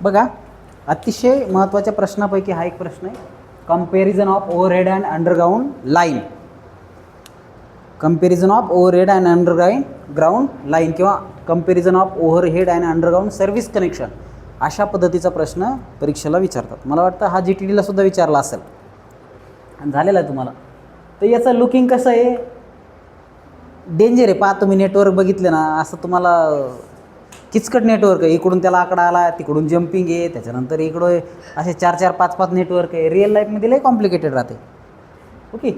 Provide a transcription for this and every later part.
बघा, अतिशय महत्त्वाच्या प्रश्नापैकी हा एक प्रश्न आहे. Comparison of overhead and underground line. Comparison of overhead and underground line किंवा comparison of overhead and underground service connection, अशा पद्धतीचा प्रश्न परीक्षेला विचारतात. मला वाटतं हा GTDला सुद्धा विचारला असेल आणि झालेला आहे तुम्हाला. तर याचं लुकिंग कसं आहे, डेंजर आहे. पहा तुम्ही नेटवर्क बघितले ना, असं तुम्हाला किचकट नेटवर्क आहे. इकडून त्याला आकडा आला, तिकडून जम्पिंग आहे, त्याच्यानंतर इकडं असे 4-4, 5-5 नेटवर्क आहे. रिअल लाईफमध्ये लय कॉम्प्लिकेटेड राहते. ओके.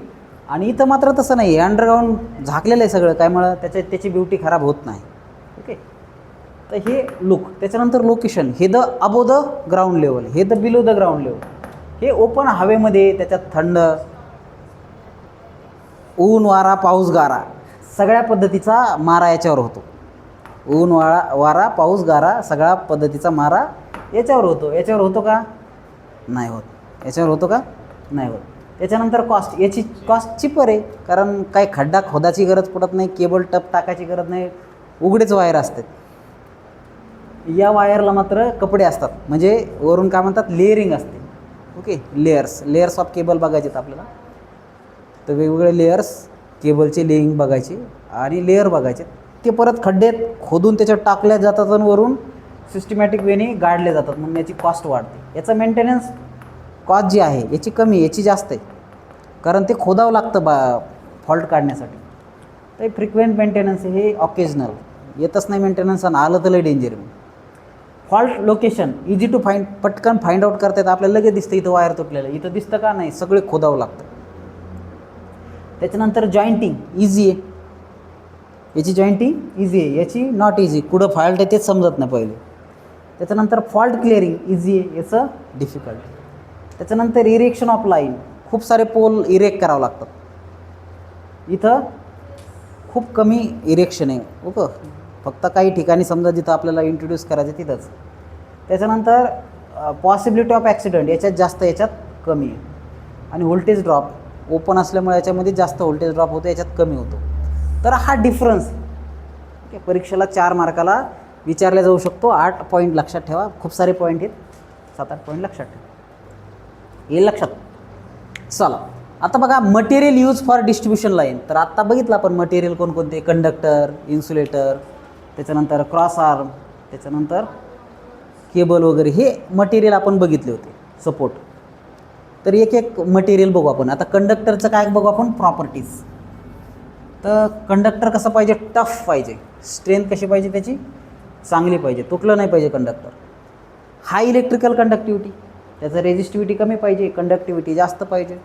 आणि इथं मात्र तसं नाही आहे. अंडरग्राऊंड झाकलेलं आहे सगळं, त्यामुळं त्याची ब्युटी खराब होत नाही. ओके. तर हे लुक, त्याच्यानंतर लोकेशन, हे the above the ground level, हे the below the ground level. हे ओपन हवेमध्ये, त्याच्यात थंड, ऊन वारा पाऊस गारा सगळ्या पद्धतीचा मारा याच्यावर होतो. ऊन वारा पाऊस गारा सगळ्या पद्धतीचा मारा याच्यावर होतो. याच्यावर होतो का? नाही होत. याच्यावर होतो का? नाही होत. त्याच्यानंतर कॉस्ट, याची कॉस्ट चिपर आहे, कारण काही खड्डा खोदाची गरज पडत नाही, केबल टप टाकायची गरज नाही, उघडेच वायर असतात. या वायरला मात्र कपडे असतात, म्हणजे वरून काय म्हणतात, लेअरिंग असते. ओके. लेयर्स ऑफ केबल बघायचे आपल्याला. तर वेगवेगळे लेयर्स केबलचे लेईंग बघायचे आणि लेअर बघायचे. ते परत खड्ड्यात खोदून त्याच्यात टाकल्या जातात आणि वरून सिस्टमॅटिक वेने गाडले जातात. म्हणून याची कॉस्ट वाढते. याचा मेंटेनन्स कॉस्ट जी आहे याची कमी, याची जास्त आहे, कारण ते खोदावं लागतं फॉल्ट काढण्यासाठी. तर फ्रिक्वेंट मेंटेनन्स हे ऑकेजनल, येतच नाही मेंटेनन्स, आणि आलं तर लय danger. Fault location easy to find, पटकन फाइंड आउट करता येतं. आपल्याला लगेच दिसतं इथं वायर तुटलेलं, इथं दिसतं का? नाही, सगळे खोदावं लागतं. त्याच्यानंतर जॉईंटिंग इझी आहे, याची जॉईंटिंग इझी आहे, याची नॉट इझी. कुठं फॉल्ट आहे तेच समजत नाही पहिले. त्याच्यानंतर फॉल्ट क्लिअरिंग इझी आहे, याचं डिफिकल्ट. त्याच्यानंतर इरेक्शन ऑफ लाईन, खूप सारे पोल इरेक्ट करावं लागतात. इथं खूप कमी इरेक्शन आहे. ओके. फक्त काही ठिकाणी समजा जिथं आपल्याला इंट्रोड्यूस करायचं तिथंच. त्याच्यानंतर पॉसिबिलिटी ऑफ ॲक्सिडेंट, याच्यात जास्त, याच्यात कमी आहे. आणि व्होल्टेज ड्रॉप, ओपन असल्यामुळे याच्यामध्ये जास्त व्होल्टेज ड्रॉप होतो, याच्यात कमी होतो. तर हा डिफरन्स ओके परीक्षेला 4 मार्काला विचारला जाऊ शकतो. 8 पॉईंट लक्षात ठेवा. खूप सारे पॉईंट आहेत, 7-8 पॉईंट लक्षात ठेवा, हे लक्षात. चला आता बघा, material use for distribution line. तर आत्ता बघितलं आपण मटेरियल कोणकोणते, कंडक्टर, इन्सुलेटर, त्याच्यानंतर क्रॉस आर्म, त्याच्यानंतर केबल वगैरे, हे मटेरियल आपण बघितले होते, सपोर्ट. तर एक एक मटेरियल बघू आपण. आता कंडक्टरचं काय बघू आपण, प्रॉपर्टीज. तर कंडक्टर कसं पाहिजे, टफ पाहिजे. स्ट्रेंथ कशी पाहिजे त्याची, चांगली पाहिजे, तुटलं नाही पाहिजे कंडक्टर. हाय इलेक्ट्रिकल कंडक्टिव्हिटी, त्याचं रेजिस्टिव्हिटी कमी पाहिजे, कंडक्टिव्हिटी जास्त पाहिजे.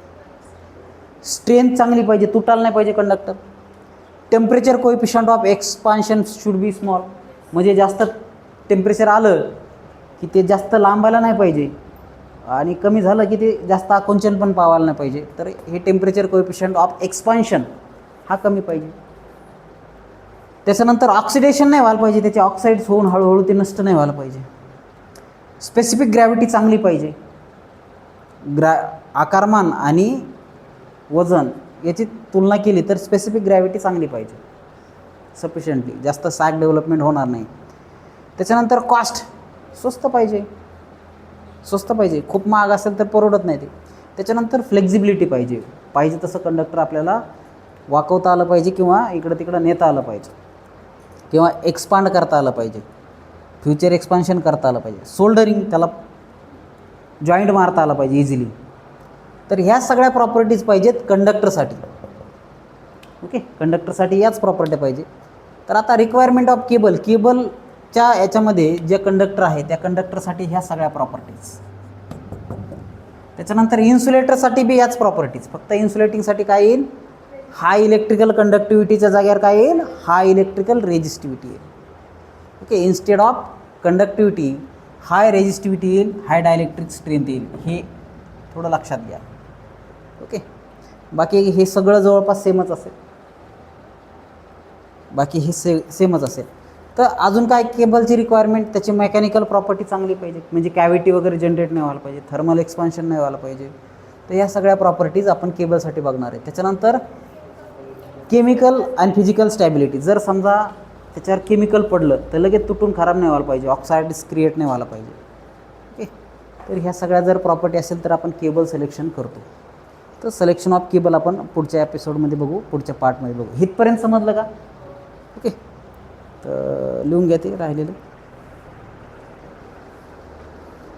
स्ट्रेंथ चांगली पाहिजे, तुटायला नाही पाहिजे conductor. Temperature coefficient of expansion should be small, म्हणजे जास्त टेम्परेचर आलं की ते जास्त लांबायला नाही पाहिजे, आणि कमी झालं की ते जास्त आकुंचन पण पावायला नाही पाहिजे. तर हे टेम्परेचर कोएफिशियंट ऑफ एक्सपान्शन हा कमी पाहिजे. त्याच्यानंतर ऑक्सिडेशन नाही व्हायला पाहिजे, त्याचे ऑक्साईड्स होऊन हळूहळू ते नष्ट नाही व्हायला पाहिजे. स्पेसिफिक ग्रॅव्हिटी चांगली पाहिजे. आकारमान आणि वजन याची तुलना केली तर स्पेसिफिक ग्रॅव्हिटी चांगली पाहिजे सफिशियंटली, जास्त सॅग डेव्हलपमेंट होणार नाही. त्याच्यानंतर कॉस्ट स्वस्त पाहिजे, स्वस्त पाहिजे. खूप महाग असेल तर परवडत नाही ते. त्याच्यानंतर फ्लेक्झिबिलिटी पाहिजे, पाहिजे तसं कंडक्टर आपल्याला वाकवता आलं पाहिजे, किंवा इकडं तिकडं नेता आलं पाहिजे, किंवा एक्सपांड करता आलं पाहिजे, फ्युचर एक्सपान्शन करता आलं पाहिजे. सोल्डरिंग, त्याला जॉईंट मारता आलं पाहिजे इझिली. तर ह्या सगळ्या प्रॉपर्टीज पाहिजेत कंडक्टरसाठी. ओके. कंडक्टरसाठी याच प्रॉपर्टी पाहिजे. तर आता रिक्वायरमेंट ऑफ केबल, केबलच्या याच्यामध्ये जे कंडक्टर आहे त्या कंडक्टरसाठी ह्या सगळ्या प्रॉपर्टीज. त्याच्यानंतर इन्सुलेटरसाठी बी याच प्रॉपर्टीज. फक्त इन्सुलेटिंगसाठी काय येईल, हाय इलेक्ट्रिकल कंडक्टिव्हिटीच्या जागेवर काय येईल, हाय इलेक्ट्रिकल रेजिस्टिव्हिटी येईल. Okay. Instead of conductivity high resistivity येईल, हाय डायलेक्ट्रिक स्ट्रेंथ येईल. हे थोडं लक्षात घ्या. ओके. बाकी हे सगळं जवळपास सेमच असेल, बाकी हे सेमच असेल. तर अजून काय केबलची रिक्वायरमेंट, त्याची मेकॅनिकल प्रॉपर्टी चांगली पाहिजे, म्हणजे कॅव्हिटी वगैरे जनरेट नाही व्हायला पाहिजे, थर्मल एक्सपान्शन नाही व्हायला पाहिजे. तर या सगळ्या प्रॉपर्टीज आपण केबलसाठी बघणार आहे. त्याच्यानंतर केमिकल आणि फिजिकल स्टॅबिलिटी, जर समजा त्याच्यावर केमिकल पडलं तर लगेच तुटून खराब नाही व्हायला पाहिजे, ऑक्साईड्स क्रिएट नाही व्हायला पाहिजे. ओके. तर ह्या सगळ्या जर प्रॉपर्टी असेल तर आपण केबल सिलेक्शन करतो. तर सिलेक्शन ऑफ केबल आपण पुढच्या एपिसोडमध्ये बघू, पुढच्या पार्टमध्ये बघू. इथपर्यंत समजलं का? ओके. तर लिहून घ्या ते राहिलेलं.